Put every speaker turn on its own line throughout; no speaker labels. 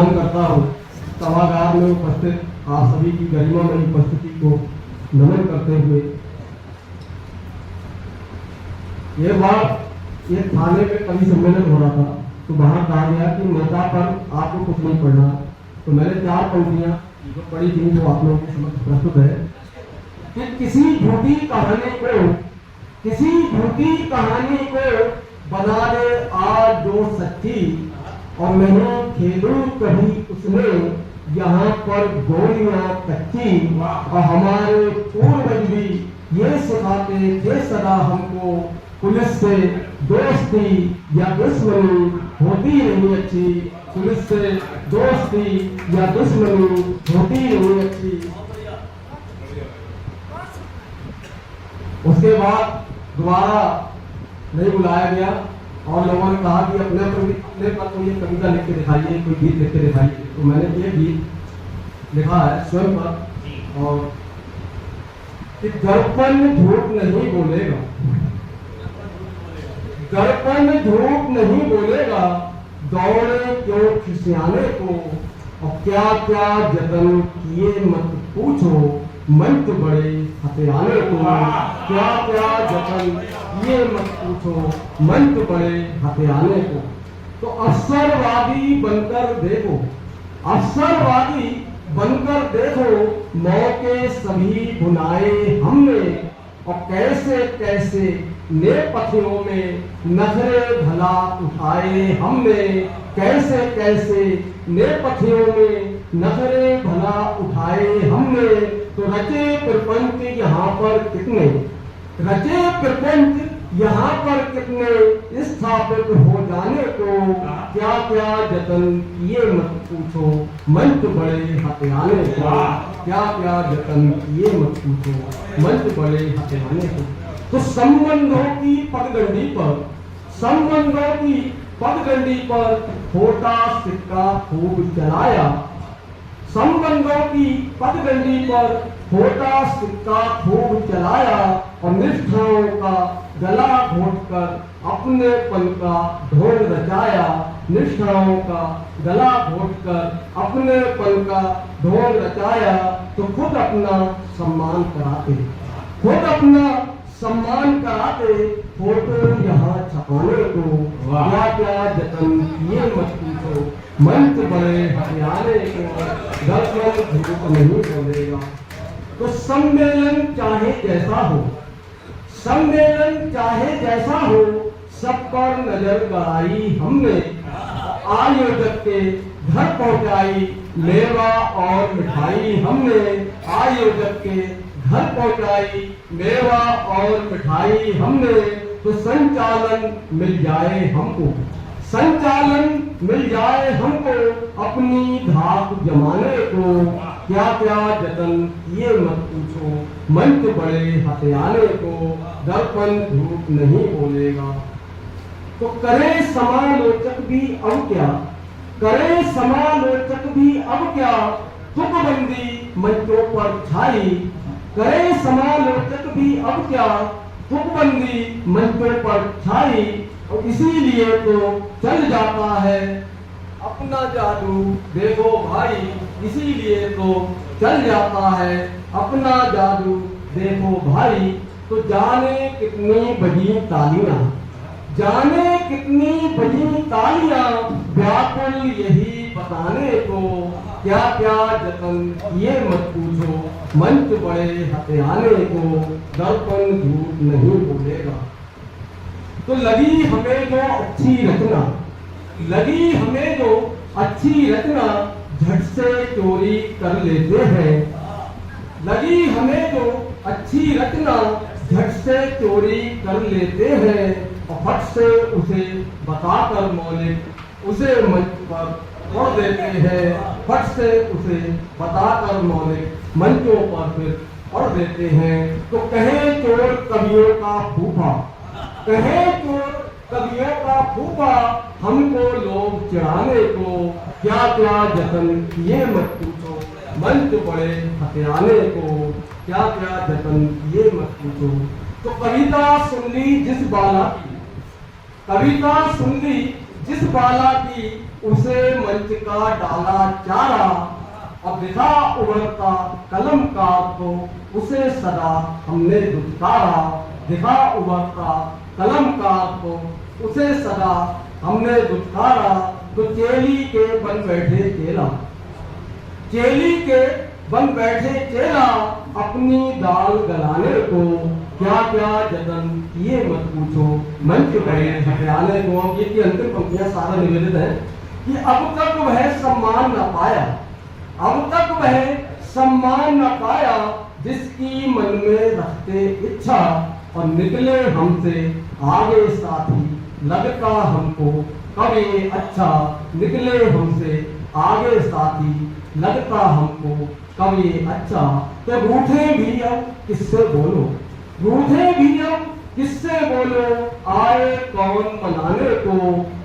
नमन करता हूँ। सभागार में उपस्थित आप सभी की गरिमामयी उपस्थिति को नमन करते हुए ये थाने में कवि सम्मेलन हो रहा था, तो वहां कहा गया कि नेता पर आपको कुछ नहीं पढ़ना। तो मैंने 4 पंक्तियां जो पढ़ी थी वो आप लोगों के समक्ष प्रस्तुत है कि किसी झूठी कहानी को बना दे आज जो सच्ची, और नहीं खेलू कभी उसने यहाँ पर गोलियां कच्ची। और हमारे पूर्वज भी ये सिखाते थे सदा हमको, पुलिस से दोस्ती या दुश्मनी होती नहीं अच्छी, पुलिस से दोस्ती या दुश्मनी होती नहीं अच्छी। उसके बाद दोबारा नहीं बुलाया गया और लोगों ने कहा कि अपने पर कोई कविता लिख के दिखाइए, कोई गीत लिख के दिखाइए। तो मैंने ये गीत लिखा है स्वयं पर, और कि दर्पण झूठ नहीं बोलेगा, दर्पण झूठ नहीं बोलेगा, दौड़े क्यों खिसियाने को, और क्या क्या जतन किए मत पूछो, मंच बड़े हथियाने को। क्या क्या जतन किए मत पूछो, मंच बड़े हथियाने को। तो अवसरवादी बनकर देखो, अवसरवादी बनकर देखो, मौके सभी भुनाए हमने, और कैसे कैसे नेपथ्यों में नखरे भला उठाए हमने, कैसे कैसे नेपथ्यों में नखरे भला उठाए हमने। तो रचे प्रपंच यहाँ पर कितने, रचे प्रपंच यहाँ पर कितने, स्थापित हो जाने को, क्या क्या जतन किए मत पूछो, मंच बड़े हथियाने को। क्या क्या जतन किए मत पूछो, मंच बड़े हथियाने को। तो संबंधों की पगडंडी पर, संबंधों की पगडंडी पर खोटा सिक्का खूब चलाया, संबंधों की पगडंडी पर खोटा सिक्का खूब चलाया, और निष्ठाओं का गला घोटकर अपनेपन का ढोंग रचाया, निष्ठाओं का गला घोटकर अपनेपन का ढोंग रचाया। तो खुद अपना सम्मान कराते, खुद अपना सम्मान कराते, फोटो यहाँ छपाने को, क्या क्या जतन किए मत पूछो, मंच बड़े हथियाने को, दर्पण झूठ नहीं बोलेगा। तो सम्मेलन चाहे जैसा हो, सम्मेलन चाहे जैसा हो, सब पर नजर गड़ाई हमने, आयोजक के घर पहुंचाई मेवा और मिठाई हमने, आयोजक के घर पहुंचाई मेवा और मिठाई हमने। तो संचालन मिल जाए हमको, संचालन मिल जाए हमको, अपनी धाक जमाने को, क्या क्या जतन किए मत पूछो, मंच बड़े हथियाने को, दर्पण झूठ नहीं बोलेगा। तो करे समालोचक भी अब क्या, करे समालोचक भी अब क्या, तुकबंदी मंचों पर छाई, करे समालोचक भी अब क्या, तुकबंदी मंचों पर छाई। और इसीलिए तो चल जाता है अपना जादू देखो भाई, इसीलिए तो चल जाता है अपना जादू देखो भाई। तो जाने कितनी बजी तालियां, जाने कितनी बजी तालियां, व्याकुल यही बताने को, क्या क्या जतन किए मत पूछो, मंच बड़े हथियाने को, दर्पण झूठ नहीं बोलेगा। तो लगी हमें जो अच्छी रचना, लगी हमें जो अच्छी रचना, झट से चोरी कर लेते हैं, लगी हमें जो अच्छी रचना, झट से चोरी कर लेते हैं, और फट से उसे बताकर मौलिक उसे मंच पर छोड़ देते हैं, फट से उसे बताकर मौलिक मंचों पर फिर छोड़ देते हैं। तो कहे चोर कवियों का फूफा, कहे चोर कवियों का फूफा, हमको लोग चिढ़ाने को, क्या क्या जतन किए मत पूछो, मंच बड़े हथियाने को, क्या क्या जतन किए मत पूछो। तो कविता सुन ली जिस बाला की, कविता सुन ली जिस बाला की, उसे मंच का डाला चारा, अब दिखा उभरता कलमकार को उसे सदा हमने दुत्कारा। दिखा उभरता कलमकार को उसे सदा हमने दुत्कारा। तो चेली के बन बैठे चेला, चेली के बन बैठे चेला, अपनी दाल गलाने को क्या क्या जतन किए मत पूछो, मंच बड़े हथियाने को। अब ये अंतिम पंक्तियां सारा निवेदित है कि अब तक वह सम्मान न पाया, अब तक वह सम्मान न पाया, जिसकी मन में रखते इच्छा, और निकले हमसे आगे साथी, लगता हमको कब ये अच्छा। निकले हमसे आगे साथी, लगता हमको कब ये अच्छा। तो रूठे भी अब किससे बोलो, रूठे भी अब किससे बोलो, आए कौन मनाने को,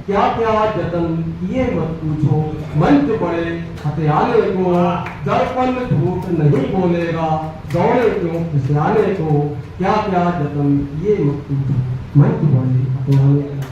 क्या क्या जतन किए मत पूछो, मंच बड़े हथियाने को। दर्पण झूठ नहीं बोलेगा, दौड़े क्यों खिसियाने को, क्या क्या जतन किए मत पूछो, मंच बड़े हथियाने को।